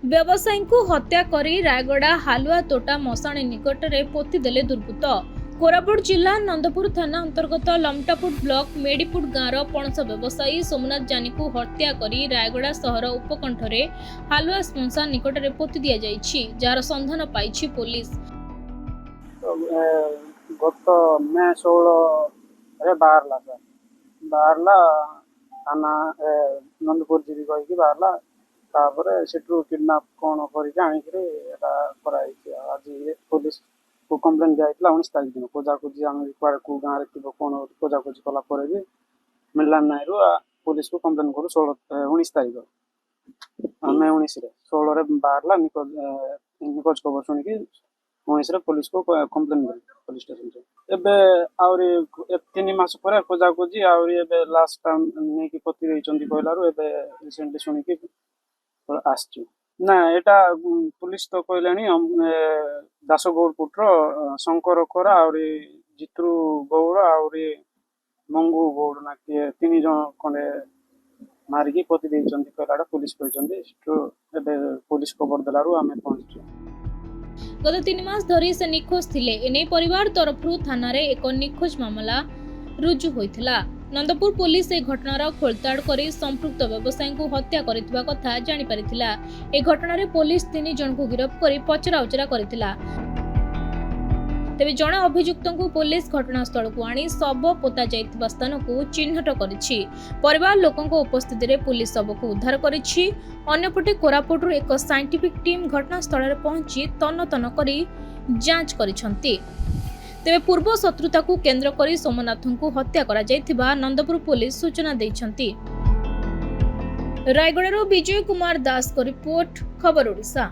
व्यवसायी को हत्या करी रायगड़ा हालुआ तोटा मशाणी निकट में पोतीदेले दुर्बृत्त। कोरापुट जिला नंदपुर थाना अंतर्गत लमटापुट ब्लॉक मेडीपुट गाँव पणस व्यवसायी सोमनाथ जानी को हत्या करी रायगड़ा सहर उपकंठरे हालुआ श्मशान निकट में पोती दि जाइछि, जार संधान पाइछि पुलिस। गत मे 16 बाहरला थाना नंदपुर जीवी कहीकि बाहरला तापर सेठू किडनैप कौन करके आनिकरी एटा कराई। आज पुलिस को कंप्लेन दिया 19 तारीख दिन खोजाखोजी आम को गाँव में कौन खोजाखोजी कला भी मिलला ना पुलिस को कंप्लेन करूँ 19 तारीख मे 19 16 बाहरला निखोज खबर शुणिकी 19 पुलिस को कंप्लेन कर पुलिस स्टेशन से एबे 3 मास पर खोजाखोजी लास्ट टाइम नहीं कि पति रही कहलारू रिसेंटली शुणिकी आसचु ना एटा पुलिस तो कहलानी दासगौड़ पुत्र शंकर खोरा और जित्रु गौड़ और मंगू गौड़ ना किए 3 जन खंडे मारिकी पति देइचंती कहलाडा पुलिस कहचंती पुलिस खबर देलारू आमे पहुंचु। गत 3 मास धरी से निखोज थिले। एने परिवार तरफरु थाना रे एक निखोज मामला रुजु होइथिला। नंदपुर पुलिस ए घटनार खोलताड़ करी संपृक्त व्यवसायी को हत्या करितबा कथा जानि परिथिला। ए घटना रे पुलिस 3 जन को गिरफ्त करी पचरा उचरा करिथिला। तेबे जण अभियुक्त को पुलिस घटनास्थल को आनी शव पोता जाइथिबा स्थान को चिन्हट करिछि। परिवार लोकंक उपस्थिति रे पुलिस शव को उद्धार करिछि। अन्यपटे कोरापुटରୁ एक साइंटिफिक टीम घटनास्थल रे पहुंची तन्न करी जांच करिसंती। तेबे पूर्व शत्रुता को केंद्र करी सोमनाथन को हत्या करा जाइथिबा नंदपुर पुलिस सूचना दैछंती। रायगड़ारो विजय कुमार दास को रिपोर्ट, खबर ओडिशा।